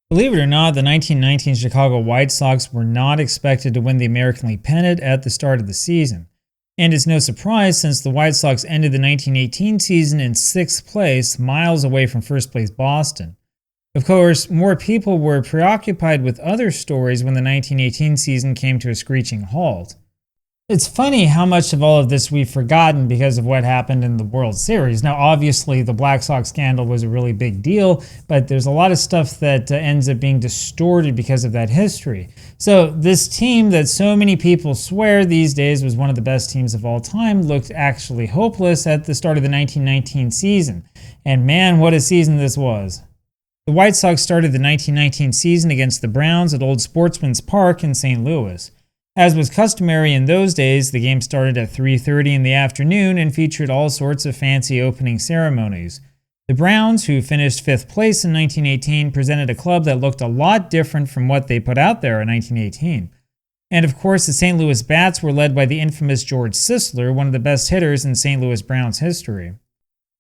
Believe it or not, the 1919 Chicago White Sox were not expected to win the American League pennant at the start of the season. And it's no surprise since the White Sox ended the 1918 season in 6th place, miles away from first place Boston. Of course, more people were preoccupied with other stories when the 1918 season came to a screeching halt. It's funny how much of all of this we've forgotten because of what happened in the World Series. Now, obviously, the Black Sox scandal was a really big deal, but there's a lot of stuff that ends up being distorted because of that history. So this team that so many people swear these days was one of the best teams of all time looked actually hopeless at the start of the 1919 season. And man, what a season this was. The White Sox started the 1919 season against the Browns at Old Sportsman's Park in St. Louis. As was customary in those days, the game started at 3:30 in the afternoon and featured all sorts of fancy opening ceremonies. The Browns, who finished 5th place in 1918, presented a club that looked a lot different from what they put out there in 1918. And of course, the St. Louis Bats were led by the infamous George Sisler, one of the best hitters in St. Louis Browns history.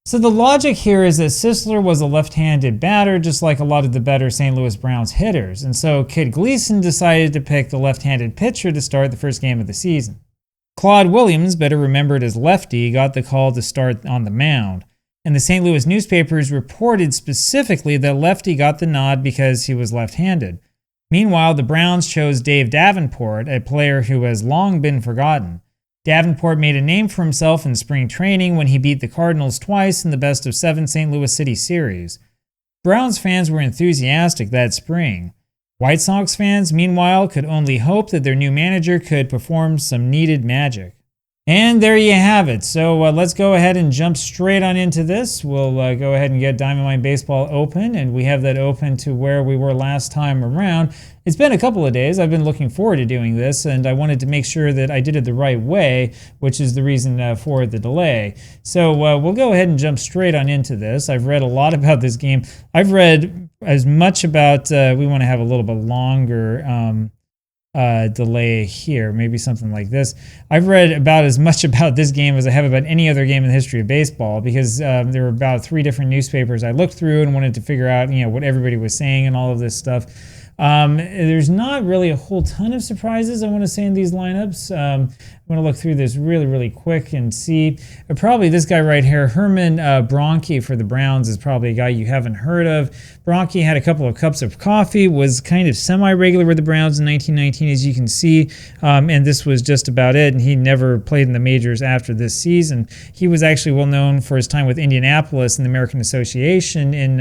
So the logic here is that Sisler was a left-handed batter, just like a lot of the better St. Louis Browns hitters, and so Kid Gleason decided to pick the left-handed pitcher to start the first game of the season. Claude Williams, better remembered as Lefty, got the call to start on the mound, and the St. Louis newspapers reported specifically that Lefty got the nod because he was left-handed. Meanwhile, the Browns chose Dave Davenport, a player who has long been forgotten. Davenport made a name for himself in spring training when he beat the Cardinals twice in the best-of-7 St. Louis City series. Browns fans were enthusiastic that spring. White Sox fans, meanwhile, could only hope that their new manager could perform some needed magic. And there you have it. So let's go ahead and jump straight on into this. We'll go ahead and get Diamond Mine Baseball open, and we have that open to where we were last time around. It's been a couple of days. I've been looking forward to doing this, and I wanted to make sure that I did it the right way, which is the reason for the delay. So we'll go ahead and jump straight on into this. I've read a lot about this game. I've read as much about, we want to have a little bit longer delay here, maybe something like this. I've read about as much about this game as I have about any other game in the history of baseball because there were about 3 different newspapers I looked through and wanted to figure out, what everybody was saying and all of this stuff. There's not really a whole ton of surprises, I want to say, in these lineups. I'm going to look through this really quick and see. Probably this guy right here, Herman Bronke for the Browns, is probably a guy you haven't heard of. Bronke had a couple of cups of coffee, was kind of semi-regular with the Browns in 1919, as you can see, and this was just about it, and he never played in the majors after this season. He was actually well known for his time with Indianapolis in the American Association in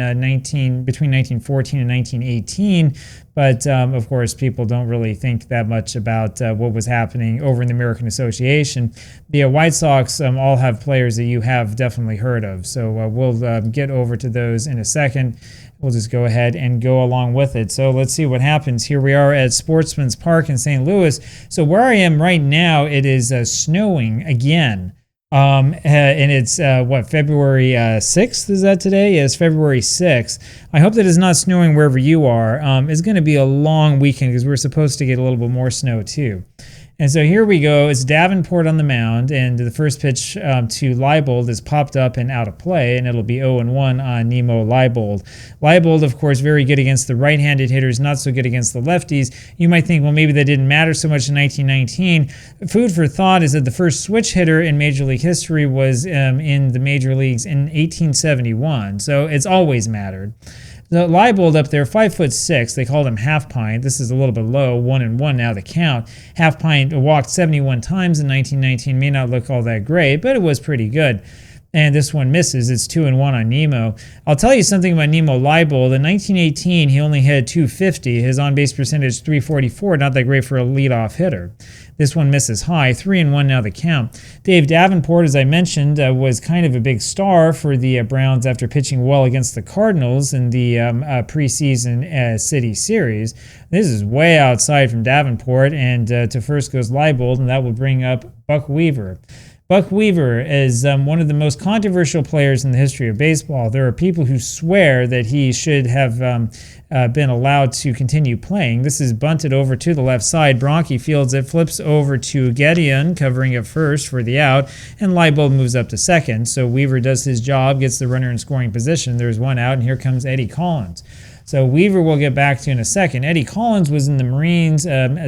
between 1914 and 1918, but of course, people don't really think that much about what was happening over in the American Association. The White Sox all have players that you have definitely heard of, so we'll get over to those in a second. We'll just go ahead and go along with it. So let's see what happens. Here we are at Sportsman's Park in St. Louis. So where I am right now, it is snowing again. And it's February 6th, is that today? Yes, February 6th. I hope that it's not snowing wherever you are. It's going to be a long weekend because we're supposed to get a little bit more snow too. And so here we go. It's Davenport on the mound, and the first pitch to Leibold is popped up and out of play, and it'll be 0-1 on Nemo Leibold. Leibold, of course, very good against the right-handed hitters, not so good against the lefties. You might think, well, maybe that didn't matter so much in 1919. Food for thought is that the first switch hitter in Major League history was in the major leagues in 1871, so it's always mattered. The Leibold up there, 5'6", they called him Half Pint. This is a little bit low, 1-1 now the count. Half Pint walked 71 times in 1919. May not look all that great, but it was pretty good. And this one misses. It's 2-1 on Nemo. I'll tell you something about Nemo Leibold. In 1918, he only had 250. His on-base percentage 344, not that great for a leadoff hitter. This one misses high, 3-1 now the count. Dave Davenport, as I mentioned, was kind of a big star for the Browns after pitching well against the Cardinals in the preseason City Series. This is way outside from Davenport, and to first goes Leibold, and that will bring up Buck Weaver. Buck Weaver is one of the most controversial players in the history of baseball. There are people who swear that he should have been allowed to continue playing. This is bunted over to the left side. Bronke fields it, flips over to Gedeon, covering it first for the out, and Leibold moves up to second. So Weaver does his job, gets the runner in scoring position. There's one out, and here comes Eddie Collins. So Weaver we'll get back to in a second. Eddie Collins was in the Marines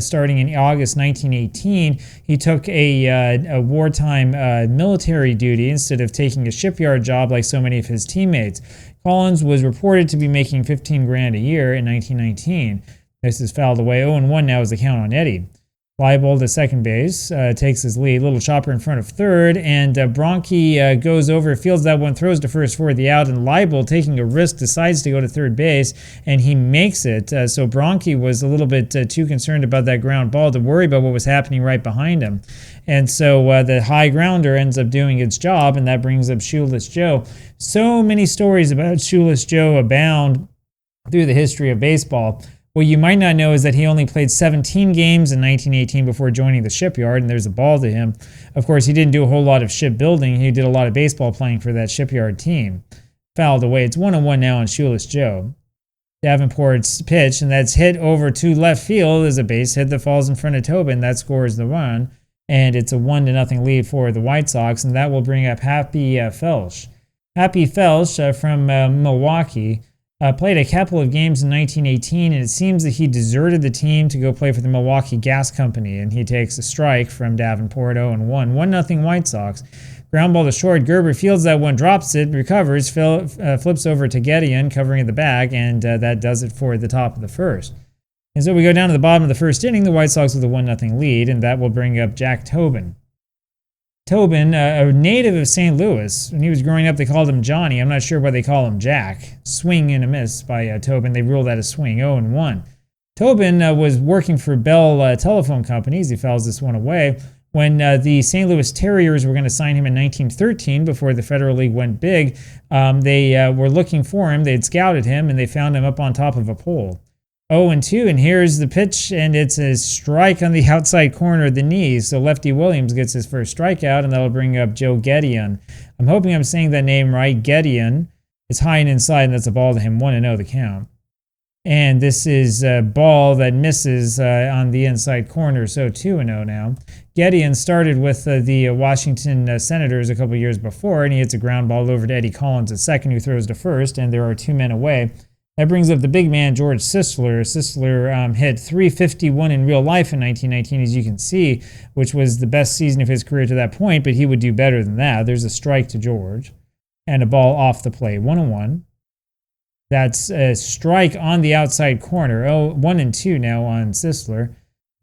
starting in August 1918. He took a wartime military duty instead of taking a shipyard job like so many of his teammates. Collins was reported to be making $15,000 a year in 1919. This is fouled away. 0-1 now is the count on Eddie. Fly ball to second base, takes his lead. Little chopper in front of third, and Bronke goes over, fields that one, throws to first for the out, and Leibel, taking a risk, decides to go to third base, and he makes it. So Bronke was a little bit too concerned about that ground ball to worry about what was happening right behind him. And so the high grounder ends up doing its job, and that brings up Shoeless Joe. So many stories about Shoeless Joe abound through the history of baseball. What you might not know is that he only played 17 games in 1918 before joining the shipyard, and there's a ball to him. Of course, he didn't do a whole lot of shipbuilding. He did a lot of baseball playing for that shipyard team. Fouled away. It's 1-1 now on Shoeless Joe. Davenport's pitch, and that's hit over to left field, is a base hit that falls in front of Tobin. That scores the run, and it's a 1-0 lead for the White Sox, and that will bring up Happy Felsch. Happy Felsch from Milwaukee. Played a couple of games in 1918, and it seems that he deserted the team to go play for the Milwaukee Gas Company, and he takes a strike from Davenport. 0-1. 1-0 White Sox. Ground ball to short. Gerber fields that one, drops it, recovers, flips over to Gedeon, covering the bag, and that does it for the top of the first. And so we go down to the bottom of the first inning, the White Sox with a 1-0 lead, and that will bring up Jack Tobin. Tobin, a native of St. Louis. When he was growing up, they called him Johnny. I'm not sure why they call him Jack. Swing and a miss by Tobin. They ruled that a swing. 0-1. Tobin was working for Bell Telephone Companies. He fouls this one away. When the St. Louis Terriers were going to sign him in 1913, before the Federal League went big, they were looking for him. They'd scouted him, and they found him up on top of a pole. 0-2, and here's the pitch, and it's a strike on the outside corner of the knees. So Lefty Williams gets his first strikeout, and that'll bring up Joe Gedeon. I'm hoping I'm saying that name right. Gedeon. It's high and inside, and that's a ball to him. 1-0 the count. And this is a ball that misses on the inside corner, so 2-0 now. Gedeon started with the Washington Senators a couple years before, and he hits a ground ball over to Eddie Collins at second, who throws to first, and there are two men away. That brings up the big man, George Sisler. Sisler hit .351 in real life in 1919, as you can see, which was the best season of his career to that point, but he would do better than that. There's a strike to George, and a ball off the plate. 1-1. That's a strike on the outside corner. 1-2 now on Sisler.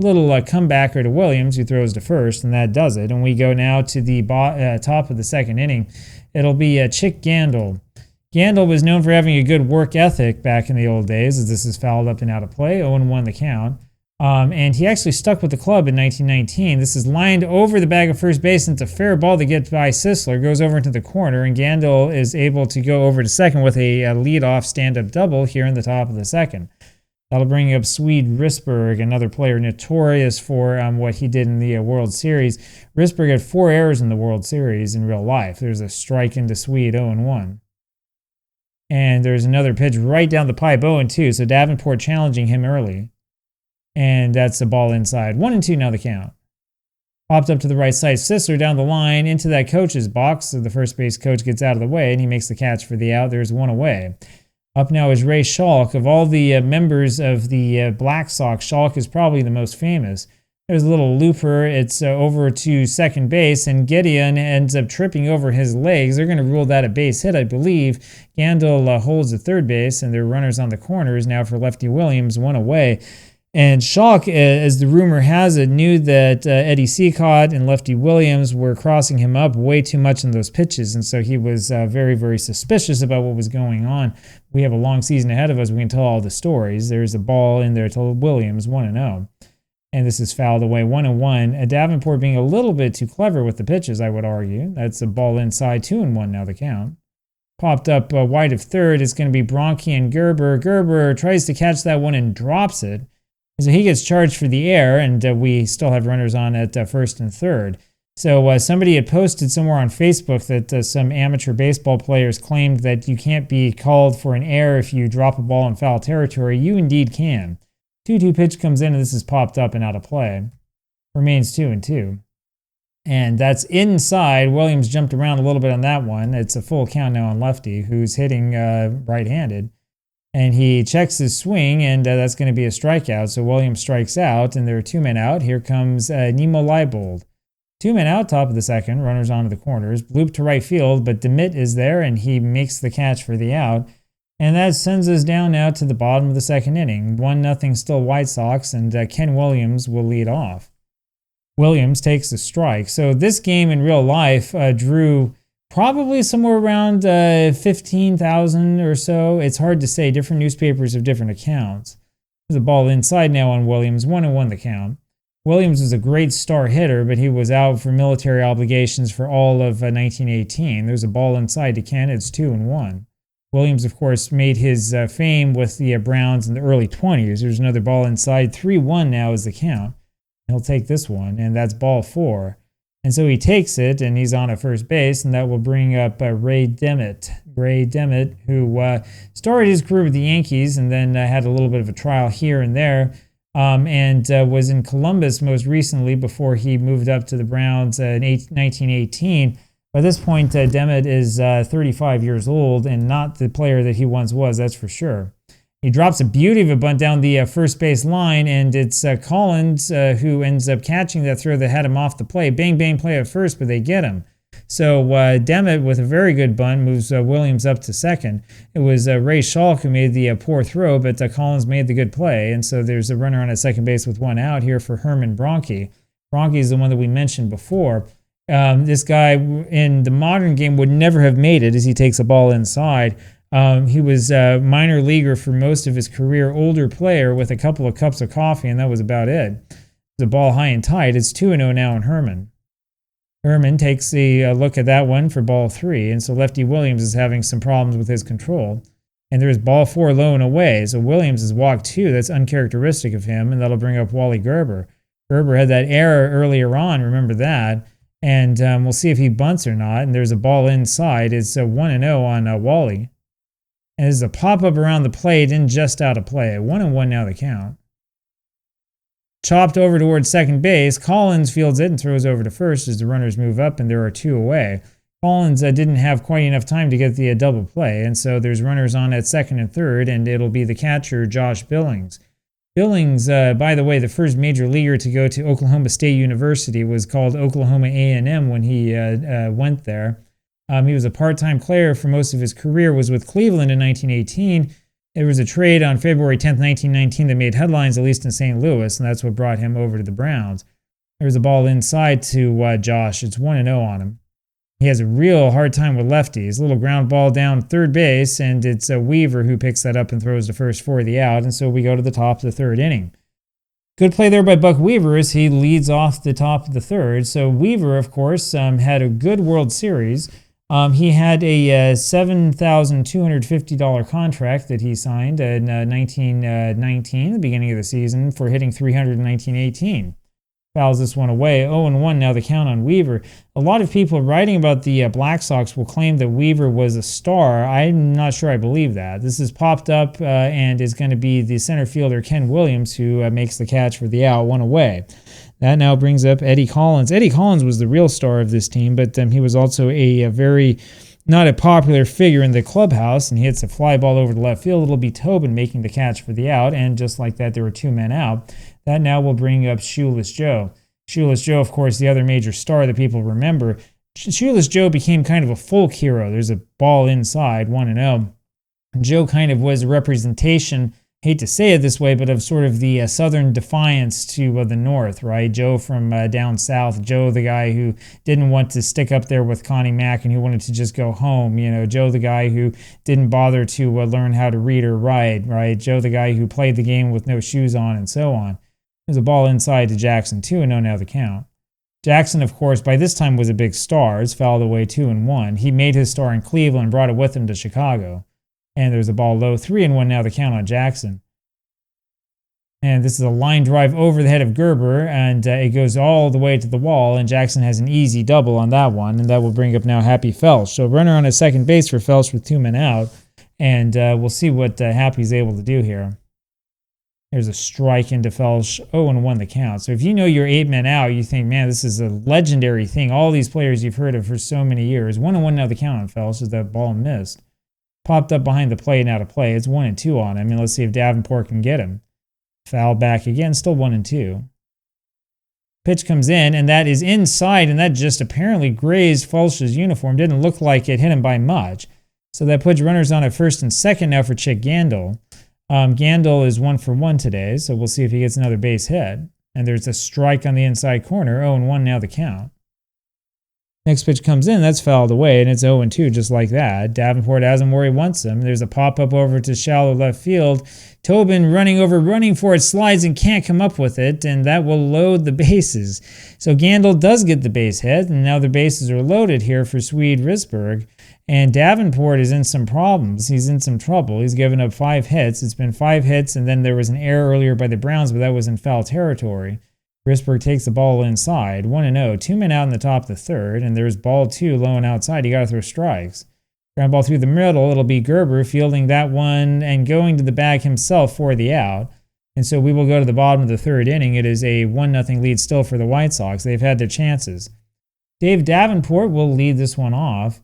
A little comebacker to Williams, who throws to first, and that does it. And we go now to the top of the second inning. It'll be Chick Gandil. Gandil was known for having a good work ethic back in the old days, as this is fouled up and out of play. 0-1 the count. And he actually stuck with the club in 1919. This is lined over the bag of first base, and it's a fair ball to get by Sisler. Goes over into the corner, and Gandil is able to go over to second with a lead-off stand-up double here in the top of the second. That'll bring up Swede Risberg, another player notorious for what he did in the World Series. Risberg had 4 errors in the World Series in real life. There's a strike into Swede, 0-1. And there's another pitch right down the pipe, 0-2. So Davenport challenging him early. And that's the ball inside. 1-2 now the count. Popped up to the right side. Sisler down the line into that coach's box. So the first base coach gets out of the way, and he makes the catch for the out. There's one away. Up now is Ray Schalk. Of all the members of the Black Sox, Schalk is probably the most famous. There's a little looper. It's over to second base, and Gedeon ends up tripping over his legs. They're going to rule that a base hit, I believe. Gandil holds at third base, and there are runners on the corners now for Lefty Williams, one away. And Schalk, as the rumor has it, knew that Eddie Seacott and Lefty Williams were crossing him up way too much in those pitches, and so he was very, very suspicious about what was going on. We have a long season ahead of us. We can tell all the stories. There's a ball in there to Williams, 1-0. And this is fouled away, 1-1. Davenport being a little bit too clever with the pitches, I would argue. That's a ball inside, 2-1 now the count. Popped up wide of third. It's going to be Bronke and Gerber. Gerber tries to catch that one and drops it. So he gets charged for the error, and we still have runners on at first and third. So somebody had posted somewhere on Facebook that some amateur baseball players claimed that you can't be called for an error if you drop a ball in foul territory. You indeed can. 2-2 pitch comes in, and this is popped up and out of play. Remains 2-2. And that's inside. Williams jumped around a little bit on that one. It's a full count now on Lefty, who's hitting right-handed. And he checks his swing, and that's going to be a strikeout. So Williams strikes out, and there are 2 men out. Here comes Nemo Leibold. 2 men out, top of the second, runners onto the corners. Bloop to right field, but DeMitt is there, and he makes the catch for the out. And that sends us down now to the bottom of the second inning. 1-0 still White Sox, and Ken Williams will lead off. Williams takes the strike. So this game in real life drew probably somewhere around 15,000 or so. It's hard to say. Different newspapers have different accounts. There's a ball inside now on Williams. 1-1 the count. Williams was a great star hitter, but he was out for military obligations for all of 1918. There's a ball inside to Ken. It's 2-1. Williams, of course, made his fame with the Browns in the early 20s. There's another ball inside. 3-1 now is the count. He'll take this one, and that's ball 4. And so he takes it, and he's on at first base, and that will bring up Ray Demmett. Ray Demmett, who started his career with the Yankees and then had a little bit of a trial here and there, and was in Columbus most recently before he moved up to the Browns in 1918. By this point, Demmett is 35 years old and not the player that he once was, that's for sure. He drops a beauty of a bunt down the first base line, and it's Collins who ends up catching that throw that had him off the play. Bang, bang play at first, but they get him. So Demmett, with a very good bunt, moves Williams up to second. It was Ray Schalk who made the poor throw, but Collins made the good play. And so there's a runner on at second base with 1 out here for Herman Bronke. Bronke is the one that we mentioned before. This guy in the modern game would never have made it as he takes a ball inside. He was a minor leaguer for most of his career, older player with a couple of cups of coffee, and that was about it. The ball high and tight. It's 2-0 now on Herman. Herman takes a look at that one for ball 3, and so Lefty Williams is having some problems with his control. And there's ball 4 low and away, so Williams has walked 2. That's uncharacteristic of him, and that'll bring up Wally Gerber. Gerber had that error earlier on, remember that. And we'll see if he bunts or not. And there's a ball inside. It's 1-0 on Wally. And there's a pop-up around the plate and just out of play. 1-1 now the count. Chopped over towards second base. Collins fields it and throws over to first as the runners move up, and there are 2 away. Collins didn't have quite enough time to get the double play, and so there's runners on at second and third, and it'll be the catcher, Josh Billings. Billings, by the way, the first major leaguer to go to Oklahoma State University, was called Oklahoma A&M when he went there. He was a part-time player for most of his career, was with Cleveland in 1918. There was a trade on February 10th, 1919 that made headlines, at least in St. Louis, and that's what brought him over to the Browns. There's a ball inside to Josh. It's 1-0 on him. He has a real hard time with lefties. A little ground ball down third base, and it's Weaver who picks that up and throws to first for the out, and so we go to the top of the third inning. Good play there by Buck Weaver as he leads off the top of the third. So Weaver, of course, had a good World Series. He had a $7,250 contract that he signed in 1919, the beginning of the season, for hitting 300 in 1918. Fouls this one away. 0-1 now the count on Weaver. A lot of people writing about the Black Sox will claim that Weaver was a star. I'm not sure I believe that. This has popped up and is going to be the center fielder Ken Williams who makes the catch for the out, 1 away. That now brings up Eddie Collins. Eddie Collins was the real star of this team, but he was also a very not a popular figure in the clubhouse, and he hits a fly ball over the left field. It'll be Tobin making the catch for the out, and just like that, there were 2 men out. That now will bring up Shoeless Joe. Shoeless Joe, of course, the other major star that people remember. Shoeless Joe became kind of a folk hero. There's a ball inside, 1-0. Joe kind of was a representation, hate to say it this way, but of sort of the southern defiance to the north, right? Joe from down south. Joe, the guy who didn't want to stick up there with Connie Mack and who wanted to just go home. You know, Joe, the guy who didn't bother to learn how to read or write, right? Joe, the guy who played the game with no shoes on and so on. There's a ball inside to Jackson, 2-0 now the count. Jackson, of course, by this time was a big star. It's fouled away 2-1. He made his star in Cleveland and brought it with him to Chicago. And there's a ball low, 3-1 now the count on Jackson. And this is a line drive over the head of Gerber, and it goes all the way to the wall, and Jackson has an easy double on that one, and that will bring up now Happy Felsch. So runner on a second base for Felsch with 2 men out, and we'll see what Happy's able to do here. There's a strike into Felsch, 0-1 the count. So if you know you're 8 men out, you think, man, this is a legendary thing. All these players you've heard of for so many years. 1-1 now the count on Felsch as that ball missed. popped up behind the plate and out of play. It's 1-2 on him, and let's see if Davenport can get him. Foul back again, still 1-2. Pitch comes in, and that is inside, and that just apparently grazed Fulch's uniform. Didn't look like it hit him by much. So that puts runners on at first and second now for Chick Gandil. Gandil is 1 for 1 today, so we'll see if he gets another base hit. And there's a strike on the inside corner, 0-1 now the count. Next pitch comes in, that's fouled away, and it's 0-2 just like that. Davenport has him where he wants him. There's a pop-up over to shallow left field. Tobin running for it, slides and can't come up with it, and that will load the bases. So Gandil does get the base hit, and now the bases are loaded here for Swede Risberg. And Davenport is in some problems. He's in some trouble. He's given up 5 hits. It's been 5 hits, and then there was an error earlier by the Browns, but that was in foul territory. Risberg takes the ball inside, 1-0, 2 men out in the top of the third, and there's ball 2 low and outside. You got to throw strikes. Ground ball through the middle. It'll be Gerber fielding that one and going to the bag himself for the out. And so we will go to the bottom of the third inning. It is a 1-0 lead still for the White Sox. They've had their chances. Dave Davenport will lead this one off.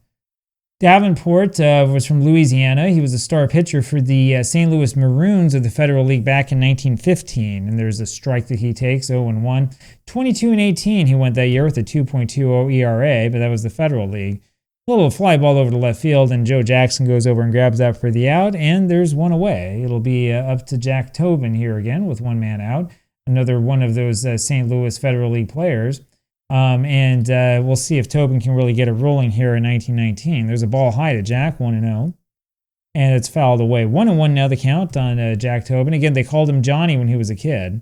Davenport was from Louisiana. He was a star pitcher for the St. Louis Maroons of the Federal League back in 1915. And there's a strike that he takes, 0-1. 22-18 he went that year with a 2.20 ERA, but that was the Federal League. A little fly ball over to left field, and Joe Jackson goes over and grabs that for the out, and there's one away. It'll be up to Jack Tobin here again with 1 man out. Another one of those St. Louis Federal League players. And we'll see if Tobin can really get it rolling here in 1919. There's a ball high to Jack, 1-0. And it's fouled away. 1-1 now the count on Jack Tobin. Again, they called him Johnny when he was a kid.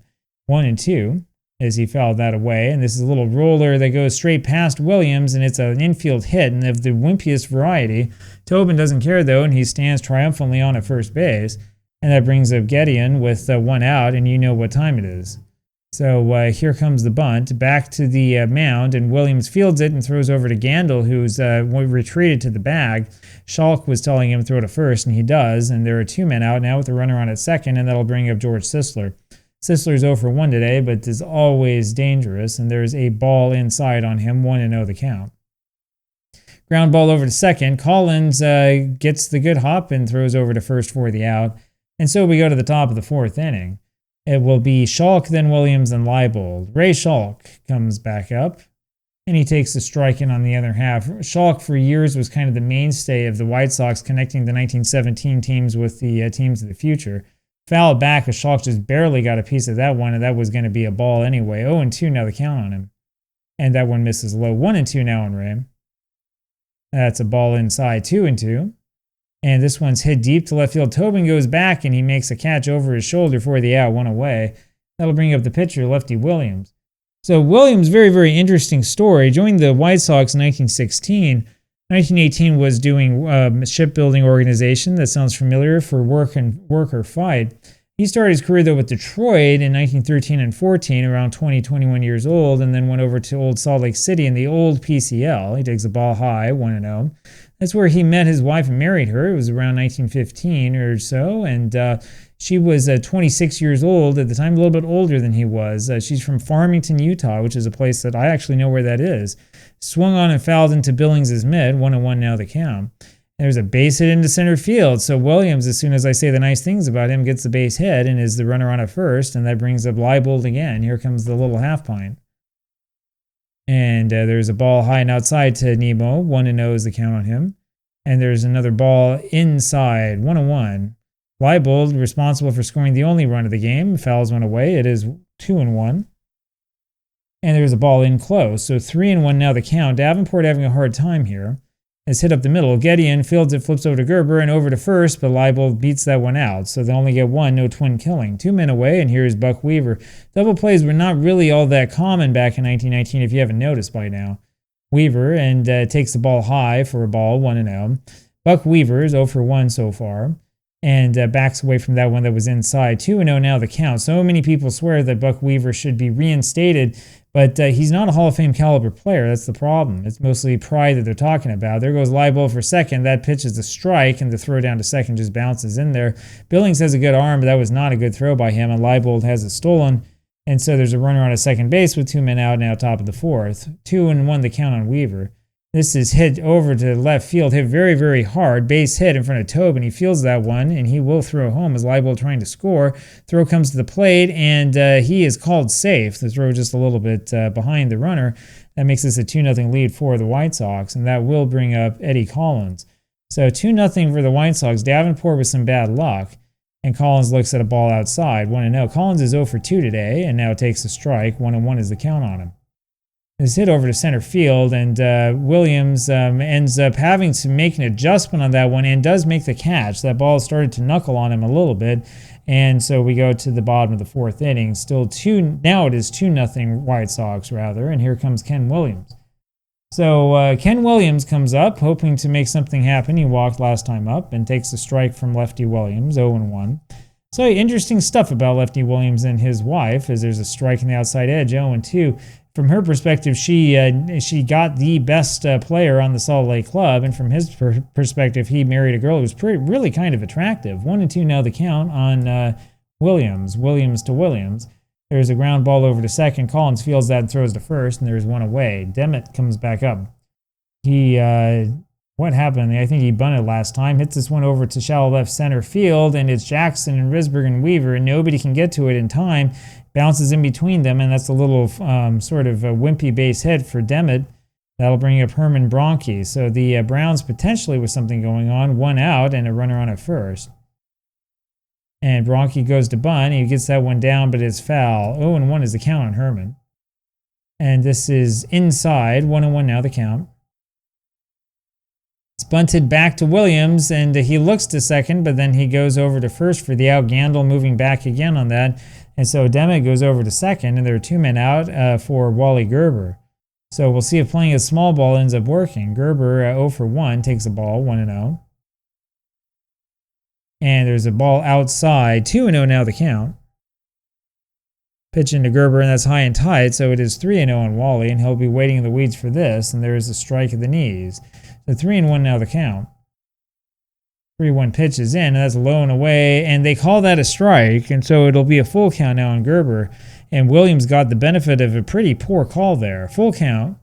1-2 as he fouled that away. And this is a little roller that goes straight past Williams, and it's an infield hit, and of the wimpiest variety. Tobin doesn't care, though, and he stands triumphantly on at first base. And that brings up Gideon with 1 out, and you know what time it is. So here comes the bunt, back to the mound, and Williams fields it and throws over to Gandil, who's retreated to the bag. Schalk was telling him to throw to first, and he does, and there are 2 men out now with a runner on at second, and that'll bring up George Sisler. Sisler's 0 for 1 today, but is always dangerous, and there's a ball inside on him, 1-0 the count. Ground ball over to second. Collins gets the good hop and throws over to first for the out, and so we go to the top of the 4th inning. It will be Schalk, then Williams, and Leibold. Ray Schalk comes back up, and he takes the strike in on the other half. Schalk, for years, was kind of the mainstay of the White Sox, connecting the 1917 teams with the teams of the future. Foul back, as Schalk just barely got a piece of that one, and that was going to be a ball anyway. 0-2 now the count on him. And that one misses low. 1-2 now on Ray. That's a ball inside, 2-2. And this one's hit deep to left field. Tobin goes back, and he makes a catch over his shoulder for the out, 1 away. That'll bring up the pitcher, Lefty Williams. So Williams, very, very interesting story. Joined the White Sox in 1916. 1918 was doing a shipbuilding organization. That sounds familiar, for work or fight. He started his career, though, with Detroit in 1913 and 14, around 20, 21 years old, and then went over to Old Salt Lake City in the old PCL. He takes the ball high, 1-0. That's where he met his wife and married her. It was around 1915 or so, and she was 26 years old at the time, a little bit older than he was. She's from Farmington, Utah, which is a place that I actually know where that is. Swung on and fouled into Billings' mid, 1-1 now the count. There's a base hit into center field, so Williams, as soon as I say the nice things about him, gets the base hit and is the runner on at first, and that brings up Leibold again. Here comes the little half pint. And there's a ball high and outside to Nemo. 1-0 is the count on him. And there's another ball inside, 1-1. Leibold, responsible for scoring the only run of the game, fouls one away. It is 2-1. And there's a ball in close. So 3-1 now the count. Davenport having a hard time here. It's hit up the middle. Gideon fields it, flips over to Gerber and over to first, but Leibold beats that one out. So they only get 1, no twin killing. 2 men away, and here's Buck Weaver. Double plays were not really all that common back in 1919, if you haven't noticed by now. Weaver and takes the ball high for a ball, 1-0. Buck Weaver is 0 for 1 so far, and backs away from that one that was inside. 2-0 now the count. So many people swear that Buck Weaver should be reinstated, but he's not a Hall of Fame caliber player. That's the problem. It's mostly pride that they're talking about. There goes Leibold for second. That pitch is a strike, and the throw down to second just bounces in there. Billings has a good arm, but that was not a good throw by him, and Leibold has it stolen. And so there's a runner on a second base with 2 men out now, top of the 4th. 2-1 the count on Weaver. This is hit over to left field, hit very, very hard. Base hit in front of Tobin. He feels that one, and he will throw home as Leibel trying to score. Throw comes to the plate, and he is called safe. The throw just a little bit behind the runner. That makes this a 2-0 lead for the White Sox, and that will bring up Eddie Collins. So 2-0 for the White Sox. Davenport with some bad luck, and Collins looks at a ball outside, 1-0. Collins is 0 for 2 today, and now takes a strike. 1-1 is the count on him. Is hit over to center field, and Williams ends up having to make an adjustment on that one and does make the catch. That ball started to knuckle on him a little bit, and so we go to the bottom of the 4th inning. Now it is 2-0 White Sox, rather, and here comes Ken Williams. So Ken Williams comes up, hoping to make something happen. He walked last time up and takes a strike from lefty Williams, 0-1. So interesting stuff about lefty Williams and his wife, as there's a strike in the outside edge, 0-2. From her perspective, she got the best player on the Salt Lake Club, and from his perspective, he married a girl who was really kind of attractive. 1-2 now the count on Williams to Williams. There's a ground ball over to second. Collins fields that and throws to first, and there's one away. Demet comes back up. What happened? I think he bunted last time. Hits this one over to shallow left center field, and it's Jackson and Risberg and Weaver, and nobody can get to it in time. Bounces in between them, and that's a little sort of a wimpy base hit for Demet. That'll bring up Herman Bronke. So the Browns potentially with something going on. 1 out and a runner on at first. And Bronke goes to bunt. He gets that one down, but it's foul. 0-1 is the count on Herman. And this is inside. 1-1 now the count. It's bunted back to Williams, and he looks to second, but then he goes over to first for the out. Gandil moving back again on that. And so Demet goes over to second, and there are 2 men out for Wally Gerber. So we'll see if playing a small ball ends up working. Gerber, 0 for 1, takes a ball, 1-0. And there's a ball outside, 2-0 now the count. Pitch into Gerber, and that's high and tight, so it is 3-0 on Wally, and he'll be waiting in the weeds for this, and there is a strike at the knees. So 3-1 now the count. 3-1 pitch is in, and that's low and away, and they call that a strike, and so it'll be a full count now on Gerber. And Williams got the benefit of a pretty poor call there. Full count,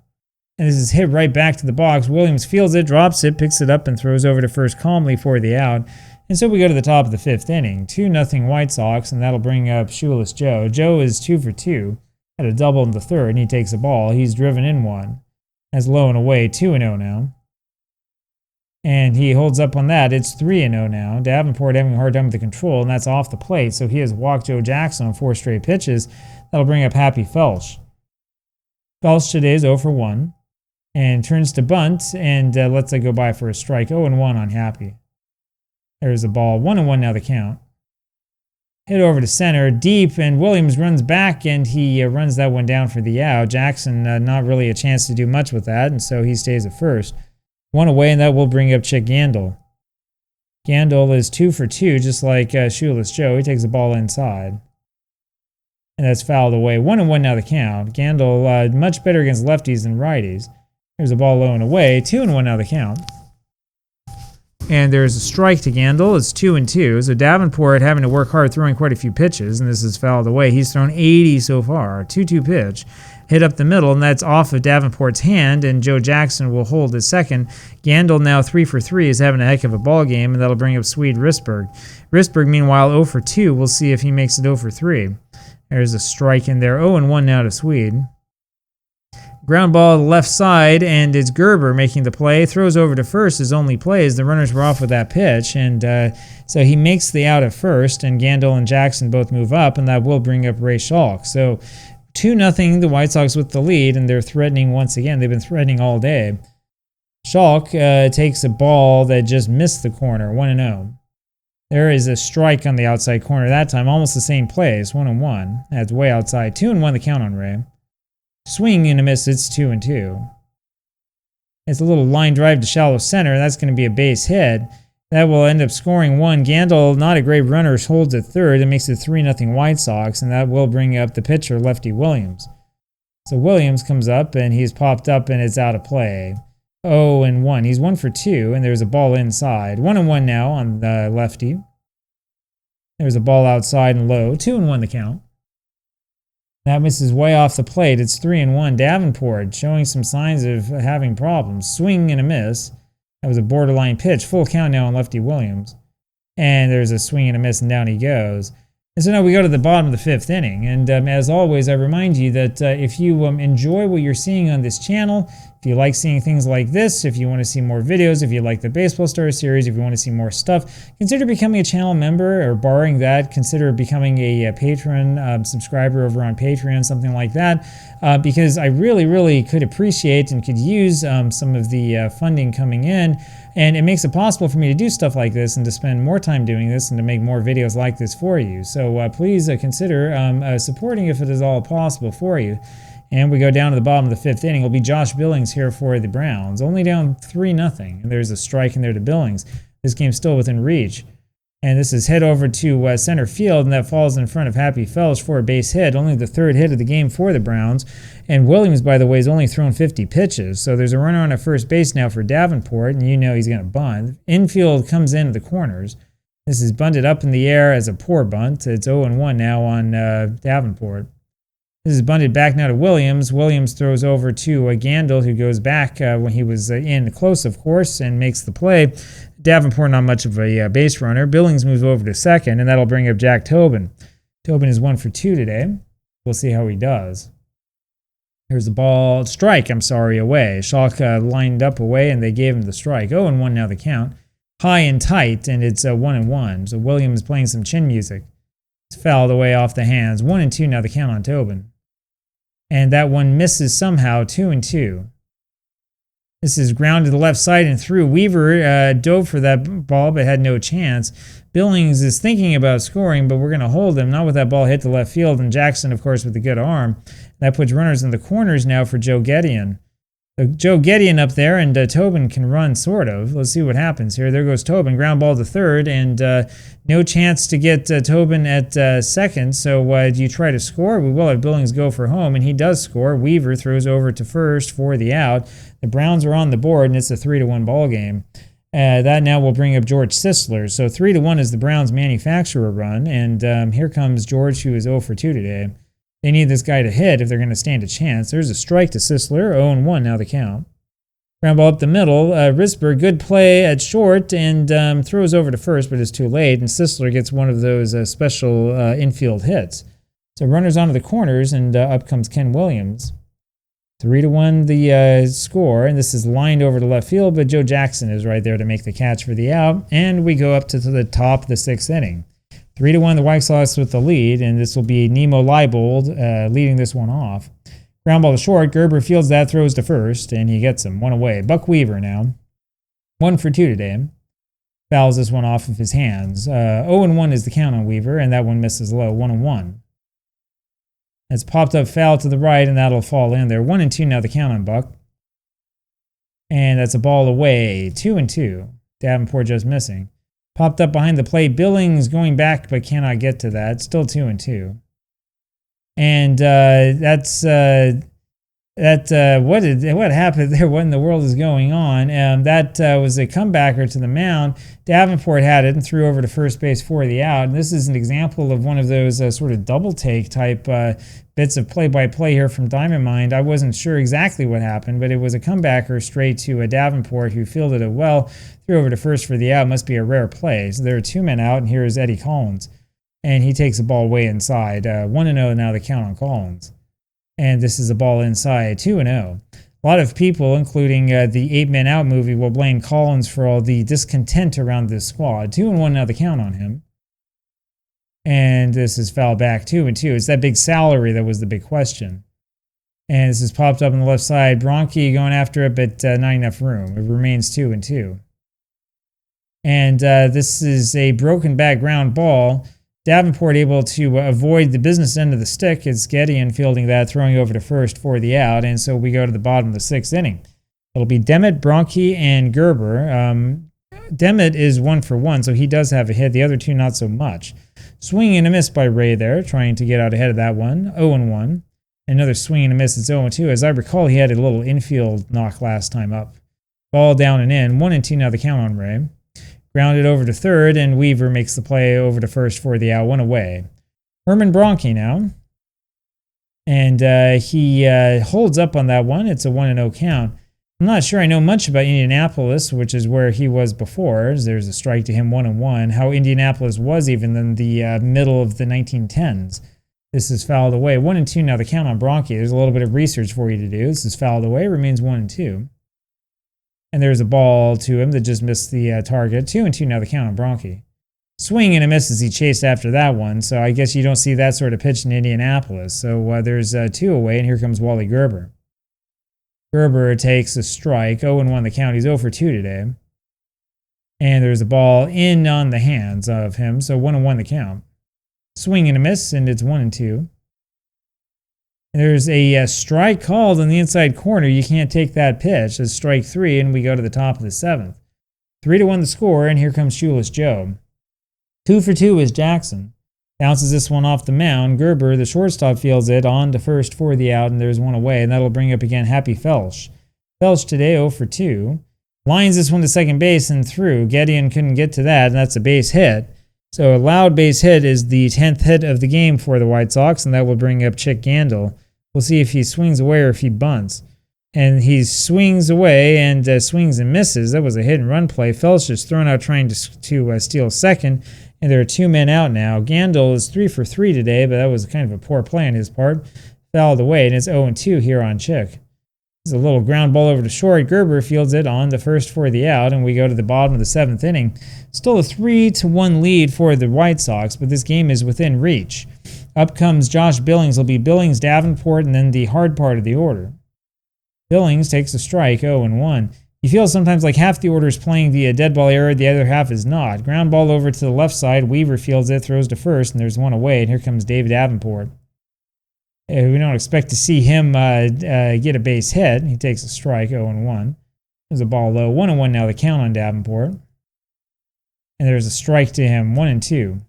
and this is hit right back to the box. Williams fields it, drops it, picks it up, and throws over to first calmly for the out. And so we go to the top of the 5th inning. 2-0 White Sox, and that'll bring up Shoeless Joe. Joe is 2 for 2, had a double in the 3rd, and he takes a ball. He's driven in one. That's low and away, 2-0 now. And he holds up on that. It's 3-0 now. Davenport having a hard time with the control, and that's off the plate. So he has walked Joe Jackson on 4 straight pitches. That'll bring up Happy Felsch. Felsch today is 0 for 1 and turns to bunt and lets it go by for a strike. 0-1 on Happy. There's a ball. 1-1 now the count. Hit over to center, deep, and Williams runs back, and he runs that one down for the out. Jackson not really a chance to do much with that, and so he stays at first. 1 away, and that will bring up Chick Gandil. Gandil is 2 for 2, just like Shoeless Joe. He takes the ball inside. And that's fouled away. 1-1 now the count. Gandil much better against lefties than righties. There's a ball low and away. 2-1 now the count. And there's a strike to Gandil. It's 2-2. So Davenport having to work hard throwing quite a few pitches, and this is fouled away. He's thrown 80 so far. 2-2 pitch. Hit up the middle, and that's off of Davenport's hand, and Joe Jackson will hold at second. Gandil now 3 for 3 is having a heck of a ball game, and that'll bring up Swede Risberg. Risberg, meanwhile, 0 for 2. We'll see if he makes it 0 for 3. There's a strike in there. 0-1 now to Swede. Ground ball to the left side, and it's Gerber making the play. Throws over to first, his only play, as the runners were off with that pitch. And so he makes the out at first, and Gandil and Jackson both move up, and that will bring up Ray Schalk. So 2-0, the White Sox with the lead, and they're threatening once again. They've been threatening all day. Schalk takes a ball that just missed the corner, 1-0. There is a strike on the outside corner that time, almost the same plays, 1-1. That's way outside. 2-1 the count on Ray. Swing and a miss, it's 2-2. It's a little line drive to shallow center. That's going to be a base hit. That will end up scoring 1. Gandil, not a great runner, holds at third. It makes it 3-0 White Sox, and that will bring up the pitcher, lefty Williams. So Williams comes up, and he's popped up, and it's out of play. 0-1. He's 1 for 2, and there's a ball inside. 1-1 now on the lefty. There's a ball outside and low. 2-1 the count. That misses way off the plate. It's 3-1. Davenport showing some signs of having problems. Swing and a miss. That was a borderline pitch. Full count now on Lefty Williams. And there's a swing and a miss, and down he goes. And so now we go to the bottom of the 5th inning. And as always, I remind you that if you enjoy what you're seeing on this channel, if you like seeing things like this, if you want to see more videos, if you like the Baseball Star series, if you want to see more stuff, consider becoming a channel member, or barring that, consider becoming a patron subscriber over on Patreon, something like that, because I really could appreciate and could use some of the funding coming in. And it makes it possible for me to do stuff like this and to spend more time doing this and to make more videos like this for you. So please consider supporting if it is all possible for you. And we go down to the bottom of the 5th inning. It'll be Josh Billings here for the Browns. Only down 3-0. And there's a strike in there to Billings. This game's still within reach. And this is hit over to center field, and that falls in front of Happy Felsch for a base hit. Only the 3rd hit of the game for the Browns. And Williams, by the way, has only thrown 50 pitches. So there's a runner on at first base now for Davenport, and you know he's going to bunt. Infield comes into the corners. This is bunted up in the air as a poor bunt. It's 0-1 now on Davenport. This is bunted back now to Williams. Williams throws over to Gandil, who goes back when he was in close, of course, and makes the play. Davenport not much of a base runner. Billings moves over to second, and that'll bring up Jack Tobin. Tobin is 1 for 2 today. We'll see how he does. Here's the ball. Strike, away. Schalk lined up away, and they gave him the strike. 0-1 now the count. High and tight, and it's 1-1. So Williams playing some chin music. It's fouled away off the hands. 1-2 now the count on Tobin. And that one misses somehow. 2-2. This is grounded to the left side and through. Weaver dove for that ball but had no chance. Billings is thinking about scoring, but we're going to hold him. Not with that ball hit to left field. And Jackson, of course, with a good arm. That puts runners in the corners now for Joe Gedeon. So Joe Gedeon up there, and Tobin can run, sort of. Let's see what happens here. There goes Tobin. Ground ball to third, and no chance to get Tobin at second. So do you try to score? We will have Billings go for home, and he does score. Weaver throws over to first for the out. The Browns are on the board, and it's a 3-1 ball game. That now will bring up George Sisler. So 3-1 is the Browns' manufacturer run, and here comes George, who is 0 for 2 today. They need this guy to hit if they're going to stand a chance. There's a strike to Sisler. 0-1 now the count. Ground ball up the middle. Risberg, good play at short, and throws over to first, but it's too late. And Sisler gets one of those special infield hits. So runners onto the corners, and up comes Ken Williams. 3-1 the score, and this is lined over to left field, but Joe Jackson is right there to make the catch for the out. And we go up to the top of the 6th inning. 3-1 the White Sox with the lead, and this will be Nemo Leibold leading this one off. Ground ball to short. Gerber fields that, throws to first, and he gets him. 1 away. Buck Weaver now. 1 for 2 today. Fouls this one off of his hands. 0-1 is the count on Weaver, and that one misses low. 1-1. It's popped up foul to the right, and that'll fall in there. 1-2 now the count on Buck. And that's a ball away. 2-2. Davenport just missing. Popped up behind the plate. Billings going back, but cannot get to that. Still 2-2. And what happened there? What in the world is going on? That was a comebacker to the mound. Davenport had it and threw over to first base for the out. And this is an example of one of those sort of double take type bits of play-by-play here from Diamond Mind. I wasn't sure exactly what happened, but it was a comebacker straight to Davenport, who fielded it well, threw over to first for the out. Must be a rare play. So there are 2 men out, and here is Eddie Collins. And he takes the ball way inside. 1-0 now the count on Collins. And this is a ball inside. 2-0. A lot of people, including the 8 Men Out movie, will blame Collins for all the discontent around this squad. 2-1 now the count on him. And this is foul back. 2-2. It's that big salary that was the big question. And this is popped up on the left side. Bronke going after it, but not enough room. It remains 2-2. And this is a broken back ground ball. Davenport able to avoid the business end of the stick. It's Gedeon fielding that, throwing over to first for the out. And so we go to the bottom of the 6th inning. It'll be Demet, Bronke, and Gerber. Demet is 1 for 1, so he does have a hit. The other 2 not so much. Swing and a miss by Ray there, trying to get out ahead of that one. 0-1. Another swing and a miss. It's 0-2. As I recall, he had a little infield knock last time up. Ball down and in. 1-2 now the count on Ray. Grounded over to third, and Weaver makes the play over to first for the out. 1 away. Herman Bronke now. And he holds up on that one. It's a 1-0 count. I'm not sure I know much about Indianapolis, which is where he was before. There's a strike to him, 1-1. How Indianapolis was even in the middle of the 1910s. This is fouled away. 1-2 now the count on Bronchi. There's a little bit of research for you to do. This is fouled away. Remains 1-2. And there's a ball to him that just missed the target. 2-2 now the count on Bronchi. Swing and a miss as he chased after that one. So I guess you don't see that sort of pitch in Indianapolis. So there's 2 away, and here comes Wally Gerber. Gerber takes a strike. 0-1 the count. He's 0 for 2 today. And there's a ball in on the hands of him. So 1-1 the count. Swing and a miss, and it's 1-2. There's a strike called in the inside corner. You can't take that pitch. It's strike 3, and we go to the top of the 7th. 3-1 the score, and here comes Shoeless Joe. 2 for 2 is Jackson. Bounces this one off the mound. Gerber, the shortstop, fields it on to first for the out, and there's one away, and that'll bring up again Happy Felsch. Felsch today 0 for 2. Lines this one to second base and through. Gedeon couldn't get to that, and that's a base hit. So a loud base hit is the 10th hit of the game for the White Sox, and that will bring up Chick Gandil. We'll see if he swings away or if he bunts. And he swings away and swings and misses. That was a hit and run play. Felsch is thrown out trying to steal second, and there are 2 men out now. Gandil is 3 for 3 today, but that was kind of a poor play on his part. Fouled away, and it's 0-2 here on Chick. There's a little ground ball over to short. Gerber fields it on to first for the out, and we go to the bottom of the 7th inning. Still a 3-1 lead for the White Sox, but this game is within reach. Up comes Josh Billings. It'll be Billings, Davenport, and then the hard part of the order. Billings takes a strike, 0-1. You feel sometimes like half the order is playing the dead ball era, the other half is not. Ground ball over to the left side. Weaver fields it, throws to first, and there's one away, and here comes David Davenport. We don't expect to see him get a base hit. He takes a strike, 0-1. There's a ball low. 1-1 now the count on Davenport. And there's a strike to him, 1-2.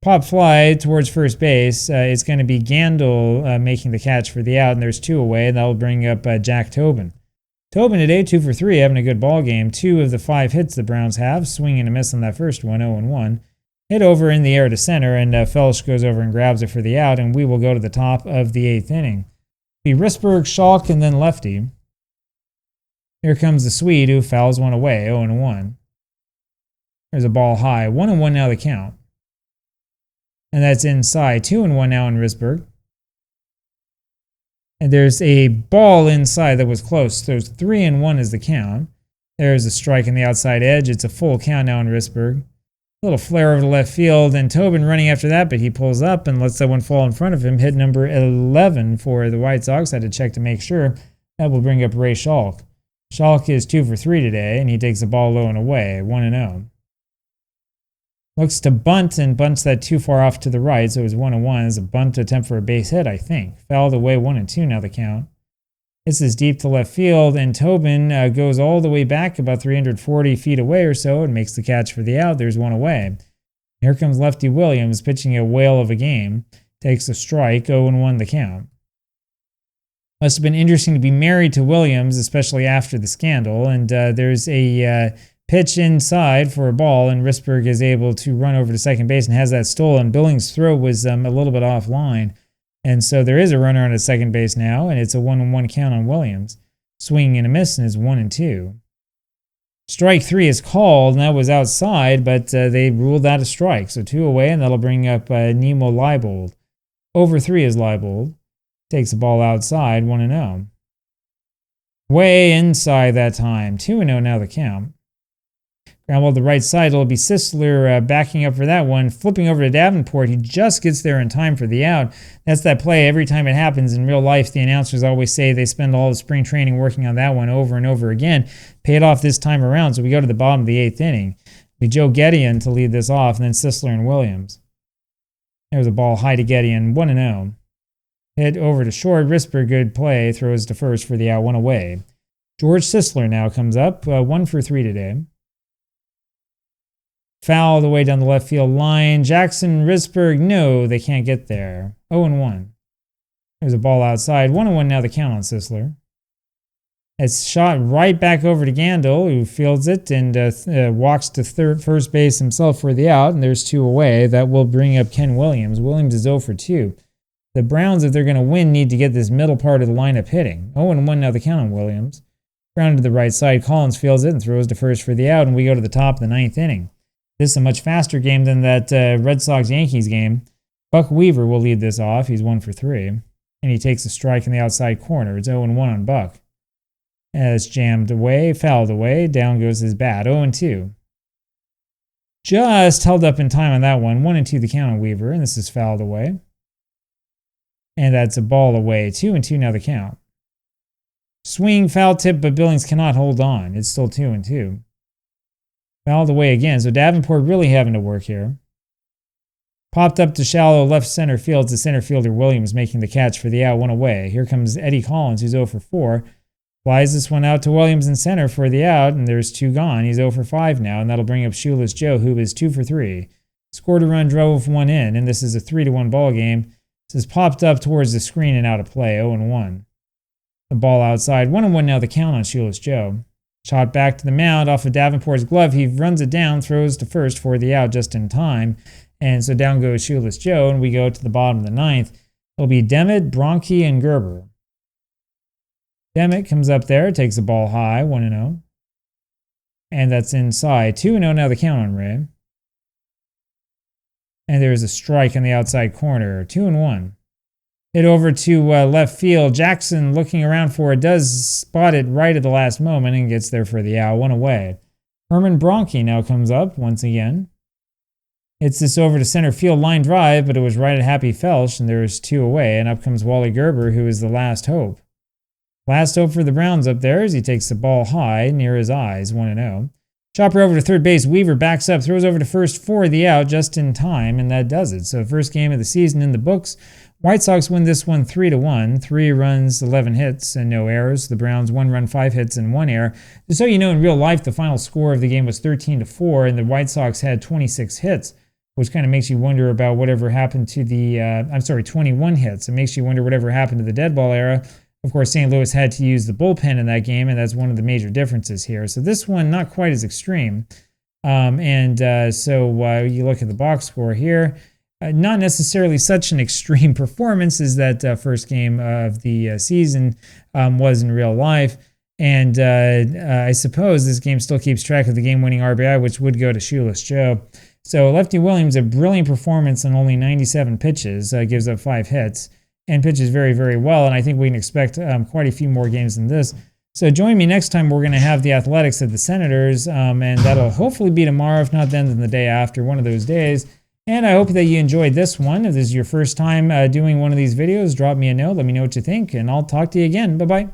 Pop fly towards first base. It's going to be Gandil making the catch for the out, and there's 2 away, and that'll bring up Jack Tobin. Tobin today, 2 for 3, having a good ball game. 2 of the 5 hits the Browns have. Swing and a miss on that first one, 0-1. Hit over in the air to center, and Felsch goes over and grabs it for the out, and we will go to the top of the 8th inning. Be Risberg, Schalk, and then lefty. Here comes the Swede, who fouls one away, 0-1. There's a ball high. 1-1 now the count. And that's inside. 2-1 now in Risberg. And there's a ball inside that was close. So 3-1 is the count. There's a strike on the outside edge. It's a full count now in Risberg. A little flare over to left field, and Tobin running after that, but he pulls up and lets that one fall in front of him. Hit number 11 for the White Sox. Had to check to make sure. That will bring up Ray Schalk. Schalk is 2 for 3 today, and he takes the ball low and away, 1-0. Looks to bunt and bunts that too far off to the right, so it was 1-1. It's a bunt attempt for a base hit, I think. Fouled away, 1-2 now the count. This is deep to left field, and Tobin goes all the way back about 340 feet away or so and makes the catch for the out. There's one away. Here comes lefty Williams pitching a whale of a game. Takes a strike, 0-1 the count. Must have been interesting to be married to Williams, especially after the scandal, and there's a pitch inside for a ball, and Risberg is able to run over to second base and has that stolen. Billings' throw was a little bit offline. And so there is a runner on at second base now, and it's a 1-1 count on Williams. Swing and a miss, and it's 1-2. Strike 3 is called, and that was outside, but they ruled that a strike. So 2 away, and that'll bring up Nemo Leibold. Over 3 is Leibold. Takes the ball outside, 1-0. Way inside that time. 2-0 now the count. Ground ball to the right side. It'll be Sisler backing up for that one. Flipping over to Davenport. He just gets there in time for the out. That's that play. Every time it happens in real life, the announcers always say they spend all the spring training working on that one over and over again. Paid off this time around, so we go to the bottom of the 8th inning. It'll be Joe Gedeon to lead this off, and then Sisler and Williams. There's a ball high to Gedeon. 1-0. Hit over to short. Risberg, good play. Throws to first for the out. 1 away. George Sisler now comes up. 1 for 3 today. Foul the way down the left field line. Jackson, Risberg, no, they can't get there. 0-1. There's a ball outside. 1-1 now the count on Sisler. It's shot right back over to Gandil, who fields it and walks to first base himself for the out, and there's 2 away. That will bring up Ken Williams. Williams is 0 for 2. The Browns, if they're going to win, need to get this middle part of the lineup hitting. 0-1 now the count on Williams. Ground to the right side. Collins fields it and throws to first for the out, and we go to the top of the 9th inning. This is a much faster game than that Red Sox-Yankees game. Buck Weaver will lead this off. He's 1 for 3. And he takes a strike in the outside corner. It's 0-1 on Buck. It's jammed away, fouled away. Down goes his bat. 0-2. Just held up in time on that one. 1-2 the count on Weaver, and this is fouled away. And that's a ball away. 2-2 now the count. Swing, foul tip, but Billings cannot hold on. It's still 2-2. Fouled away again, so Davenport really having to work here. Popped up to shallow left center field. It's the center fielder Williams making the catch for the out, 1 away. Here comes Eddie Collins, who's 0 for 4. Flies this one out to Williams in center for the out, and there's 2 gone. He's 0 for 5 now, and that'll bring up Shoeless Joe, who is 2 for 3. Scored a run, drove 1 in, and this is a 3-1 ball game. This is popped up towards the screen and out of play, 0-1. The ball outside, 1-1 now the count on Shoeless Joe. Shot back to the mound off of Davenport's glove. He runs it down, throws to first for the out just in time. And so down goes Shoeless Joe, and we go to the bottom of the 9th. It'll be Demet, Bronke, and Gerber. Demet comes up there, takes the ball high, 1-0. And that's inside. 2-0 now the count on Ray. And there's a strike on the outside corner. 2-1. Hit over to left field. Jackson looking around for it, does spot it right at the last moment and gets there for the out. 1 away. Herman Bronke now comes up once again. Hits this over to center field, line drive, but it was right at Happy Felsch, and there's 2 away. And up comes Wally Gerber, who is the last hope. Last hope for the Browns up there as he takes the ball high near his eyes, 1-0. Chopper over to third base. Weaver backs up, throws over to first for the out just in time, and that does it. So first game of the season in the books. White Sox win this one 3-1. 3 runs, 11 hits, and no errors. The Browns 1 run, 5 hits, and 1 error. Just so you know, in real life, the final score of the game was 13-4, and the White Sox had 26 hits, which kind of makes you wonder about whatever happened to the, 21 hits. It makes you wonder whatever happened to the dead ball era. Of course, St. Louis had to use the bullpen in that game, and that's one of the major differences here. So this one, not quite as extreme. So you look at the box score here. Not necessarily such an extreme performance as that first game of the season was in real life. And I suppose this game still keeps track of the game-winning RBI, which would go to Shoeless Joe. So Lefty Williams, a brilliant performance on only 97 pitches, gives up 5 hits, and pitches very, very well. And I think we can expect quite a few more games than this. So join me next time. We're going to have the Athletics at the Senators, and that'll hopefully be tomorrow, if not then the day after, one of those days. And I hope that you enjoyed this one. If this is your first time doing one of these videos, drop me a note. Let me know what you think, and I'll talk to you again. Bye-bye.